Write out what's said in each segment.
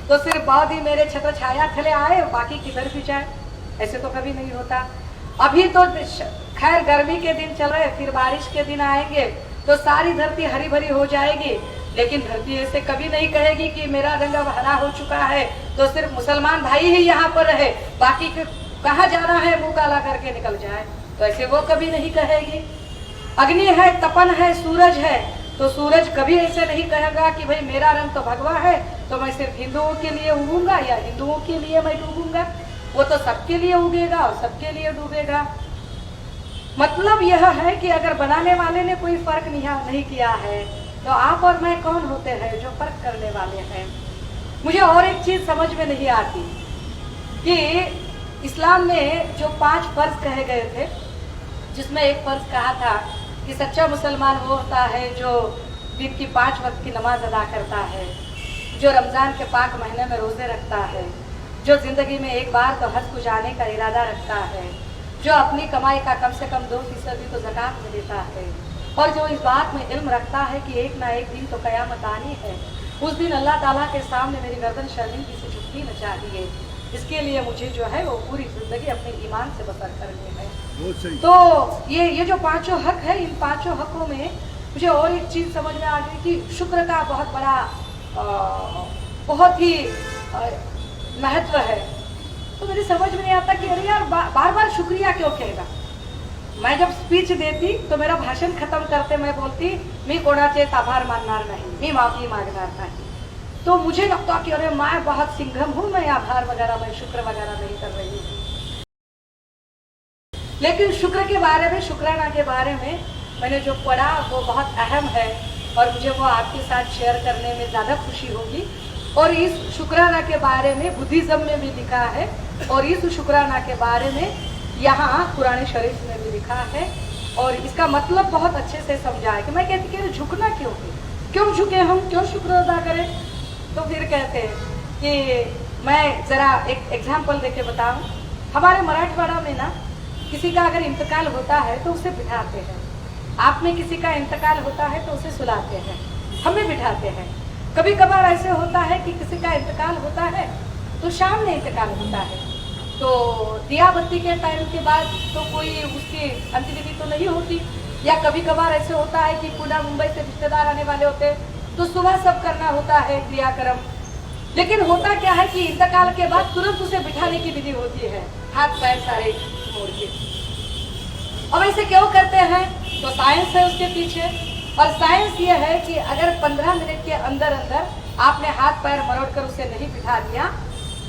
तो सिर्फ बाद ही मेरे छत्र छाया थले आए, बाकी किधर भी जाए। ऐसे तो कभी नहीं होता। अभी तो खैर गर्मी के दिन चल रहे, फिर बारिश के दिन आएंगे तो सारी धरती हरी भरी हो जाएगी, लेकिन धरती ऐसे कभी नहीं कहेगी कि मेरा रंग अब हरा हो चुका है तो सिर्फ मुसलमान भाई ही यहाँ पर रहे, बाकी कहाँ जाना है मुंह काला करके निकल जाए, तो ऐसे वो कभी नहीं कहेगी। अग्नि है, तपन है, सूरज है, तो सूरज कभी ऐसे नहीं कहेगा कि भाई मेरा रंग तो भगवा है तो मैं सिर्फ हिंदुओं के लिए उगूंगा या हिंदुओं के लिए मैं डूबूंगा। वो तो सबके लिए उगेगा और सबके लिए डूबेगा। मतलब यह है कि अगर बनाने वाले ने कोई फर्क नहीं किया है तो आप और मैं कौन होते हैं जो फर्क करने वाले हैं। मुझे और एक चीज समझ में नहीं आती कि इस्लाम में जो 5 फर्ज कहे गए थे, जिसमें एक फर्ज कहा था कि सच्चा मुसलमान वो होता है जो दिन की 5 वक्त की नमाज अदा करता है, जो रमज़ान के पाक महीने में रोज़े रखता है, जो ज़िंदगी में एक बार तो हज को जाने का इरादा रखता है, जो अपनी कमाई का कम से कम 2% तो ज़कात में देता है, और जो इस बात में इल्म रखता है कि एक ना एक दिन तो क़यामत आनी है, उस दिन अल्लाह ताला के सामने मेरी गर्दन शर्मिंदगी से झुकनी न चाहिए। इसके लिए मुझे जो है वो पूरी ज़िंदगी अपने ईमान से बसर करनी है। तो ये जो 5 हक है, इन 5 हकों में मुझे और एक चीज़ समझ में आ गई कि शुक्र का बहुत बड़ा बहुत ही महत्व है। तो मेरी समझ में नहीं आता कि अरे यार बार बार शुक्रिया क्यों कहेगा। मैं जब स्पीच देती तो मेरा भाषण खत्म करते मैं बोलती मी कोणाचे आभार मानणार नहीं, मी माफी मांगणार नहीं। तो मुझे लगता कि अरे मैं बहुत सिंघम हूँ, मैं आभार वगैरह मैं शुक्र वगैरह नहीं कर रही हूँ। लेकिन शुक्र के बारे में, शुक्राना के बारे में मैंने जो पढ़ा वो बहुत अहम है और मुझे वो आपके साथ शेयर करने में ज़्यादा खुशी होगी। और इस शुक्राना के बारे में बुद्धिज़्म में भी लिखा है और इस शुक्राना के बारे में यहाँ कुरान शरीफ में भी लिखा है और इसका मतलब बहुत अच्छे से समझा है। कि मैं कहती कि झुकना क्यों झुके हम, क्यों शुक्र अदा करें। तो फिर कहते हैं कि मैं ज़रा एक एग्जाम्पल देके बताऊँ। हमारे मराठवाड़ा में ना किसी का अगर इंतकाल होता है तो उसे बिठाते हैं, आप में किसी का इंतकाल होता है तो उसे सुलाते हैं, हमें बिठाते हैं। कभी कभार ऐसे होता है कि किसी का इंतकाल होता है तो शाम में इंतकाल होता है, तो दिया बत्ती के टाइम के बाद तो कोई उसकी अंत्यविधि तो नहीं होती। या कभी कभार ऐसे होता है कि पुणे मुंबई से रिश्तेदार आने वाले होते हैं तो सुबह सब करना होता है क्रियाक्रम। लेकिन होता क्या है कि इंतकाल के बाद तुरंत उसे बिठाने की विधि होती है, हाथ पैर सारे मोड़ के। अब ऐसे क्यों करते हैं? तो साइंस है उसके पीछे। और साइंस ये है कि अगर 15 मिनट के अंदर अंदर आपने हाथ पैर मरोड़ कर उसे नहीं बिठा दिया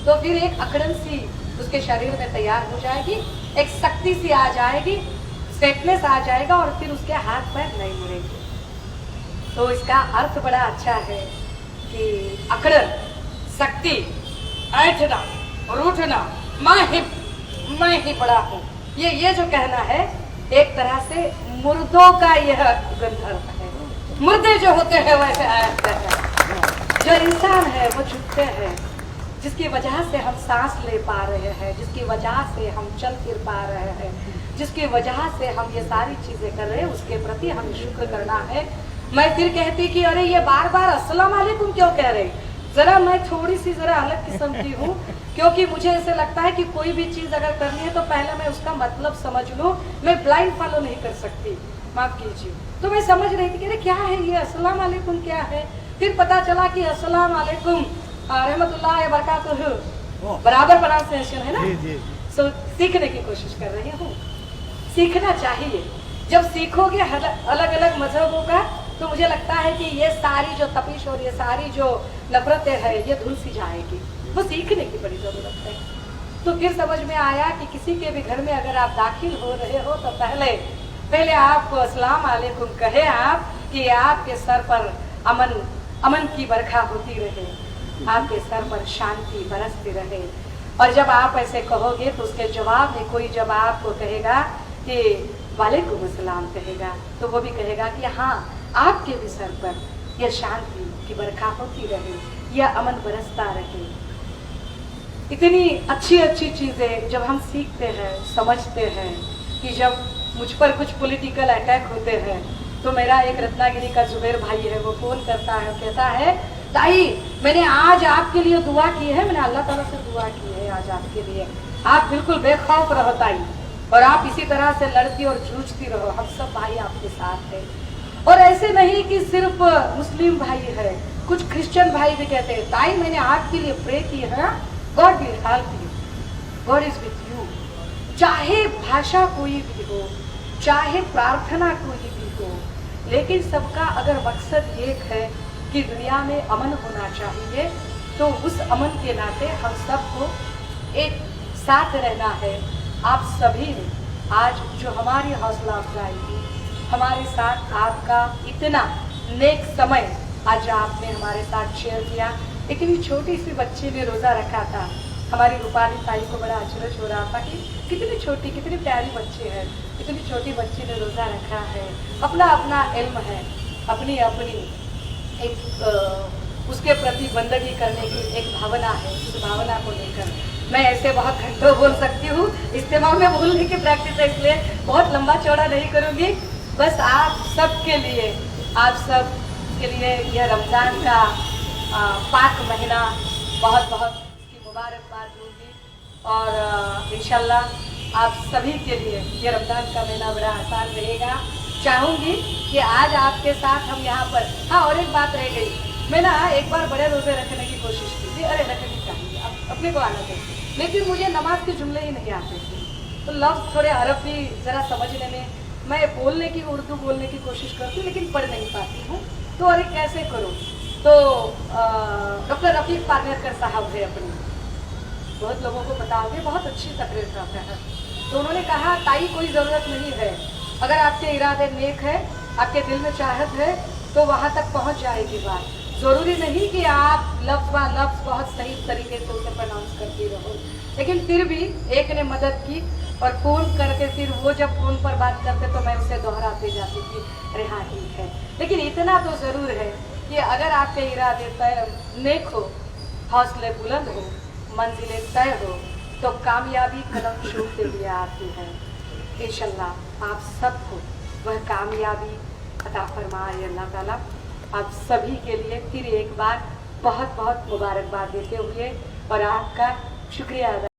तो फिर एक अकड़न सी उसके शरीर में तैयार हो जाएगी, एक शक्ति सी आ जाएगी, स्ट्रेटनेस आ जाएगा और फिर उसके हाथ पैर नहीं मुड़ेंगे। तो इसका अर्थ बड़ा अच्छा है कि अकड़न, शक्ति, ऐठना और उठना, मैं ही बड़ा हूँ, ये जो कहना है एक तरह से मुर्दों का यह गंधर्व है। मुर्दे जो होते हैं वैसे आते हैं, जो इंसान है वो झुकते हैं, जिसकी वजह से हम सांस ले पा रहे हैं, जिसकी वजह से हम चल फिर पा रहे हैं, जिसकी वजह से हम ये सारी चीजें कर रहे हैं, उसके प्रति हमें शुक्र करना है। मैं फिर कहती कि अरे ये बार बार अस्सलाम वालेकुम क्यों कह रहे। जरा मैं थोड़ी सी जरा अलग किस्म की हूँ, क्योंकि मुझे ऐसे लगता है कि कोई भी चीज अगर करनी है तो पहले मैं उसका मतलब समझ लूँ। मैं ब्लाइंड फॉलो नहीं कर सकती, माफ कीजिए। तो मैं समझ रही थी कि अरे क्या है ये अस्सलाम वालेकुम क्या है। फिर पता चला कि अस्सलाम वालेकुम रहमतुल्लाह बरकातुहू बराबर प्रोनाउंसिएशन है ना। सो सीखने की कोशिश कर रही हूँ, सीखना चाहिए। जब सीखोगे अलग अलग मजहबों का तो मुझे लगता है कि ये सारी जो तपिश और ये सारी जो नफरतें हैं ये धुल सी जाएगी। वो सीखने की बड़ी ज़रूरत है। तो फिर समझ में आया कि किसी के भी घर में अगर आप दाखिल हो रहे हो तो पहले आपको अस्सलाम वालेकुम कहे आप कि आपके सर पर अमन की बरखा होती रहे, आपके सर पर शांति बरसती रहे। और जब आप ऐसे कहोगे तो उसके जवाब में कोई जब आपको कहेगा कि वालेकुम अस्सलाम कहेगा तो वो भी कहेगा कि हाँ आपके भी सर पर यह शांति की बरखा होती रहे, यह अमन बरसता रहे। इतनी अच्छी अच्छी चीज़ें जब हम सीखते हैं, समझते हैं कि जब मुझ पर कुछ पॉलिटिकल अटैक होते हैं तो मेरा एक रत्नागिरी का जुबैर भाई है, वो फ़ोन करता है, कहता है ताई मैंने आज आपके लिए दुआ की है, मैंने अल्लाह ताला से दुआ की है आज आपके लिए। आप बिल्कुल बेखौफ रहो ताई, और आप इसी तरह से लड़ती और जूझती रहो, हम सब भाई आपके साथ हैं। और ऐसे नहीं कि सिर्फ मुस्लिम भाई है, कुछ क्रिश्चियन भाई भी कहते हैं ताई मैंने आपके लिए प्रे की है, God will help you, God is with you. चाहे भाषा कोई भी हो, चाहे प्रार्थना कोई भी हो, लेकिन सबका अगर मकसद एक है कि दुनिया में अमन होना चाहिए, तो उस अमन के नाते हम सबको एक साथ रहना है। आप सभी ने आज जो हमारी हौसला अफजाई की, हमारे साथ आपका इतना नेक समय आज आपने हमारे साथ शेयर किया। इतनी छोटी सी बच्ची ने रोज़ा रखा था, हमारी रूपाली ताई को बड़ा अचरज हो रहा था कि कितनी छोटी कितनी प्यारी बच्ची है, इतनी छोटी बच्ची ने रोज़ा रखा है। अपना अपना इल्म है, अपनी अपनी एक उसके प्रति बंदगी करने की एक भावना है। उस भावना को लेकर मैं ऐसे बहुत घंटों बोल सकती हूँ, इज्तिमा में बोलने की प्रैक्टिस है, इसलिए बहुत लंबा चौड़ा नहीं करूँगी। बस आप सब के लिए, आप सब के लिए यह रमज़ान का पाक महीना बहुत बहुत की मुबारकबाद दूँगी, और इंशाल्लाह आप सभी के लिए ये रमज़ान का महीना बड़ा आसान रहेगा। चाहूँगी कि आज आपके साथ हम यहाँ पर, हाँ और एक बात रह गई, मैं ना एक बार बड़े रोज़े रखने की कोशिश की थी, अरे रखनी चाहिए अपने को आना चाहिए, लेकिन मुझे नमाज के जुमले ही नहीं आते थे, तो लफ्ज़ थोड़े अरबी ज़रा समझने में मैं बोलने की, उर्दू बोलने की कोशिश करती हूँ लेकिन पढ़ नहीं पाती हूँ, तो अरे कैसे करूँ। तो डॉक्टर रफ़ीक पारनेरकर साहब है अपनी, बहुत लोगों को पता होगी, बहुत अच्छी तकरीर करते हैं, तो उन्होंने कहा ताई कोई ज़रूरत नहीं है, अगर आपके इरादे नेक है, आपके दिल में चाहत है, तो वहाँ तक पहुँच जाएगी बात। ज़रूरी नहीं कि आप लफ्ज़ व लफ्ज़ बहुत सही तरीके से उसे प्रोनाउंस करती रहो, लेकिन फिर भी एक ने मदद की, और फ़ोन करके फिर वो जब फ़ोन पर बात करते तो मैं उसे दोहराते जाती थी, अरे हाँ ठीक है। लेकिन इतना तो ज़रूर है कि अगर आपके इरादे तय नेक हो, हौसले बुलंद हो, मंजिलें तय हो, तो कामयाबी कदम छूते हुए आती है। इंशाल्लाह आप सबको वह कामयाबी अता फरमाए अल्लाह ताला। आप सभी के लिए फिर एक बार बहुत बहुत मुबारकबाद देते हुए और आपका शुक्रिया अदा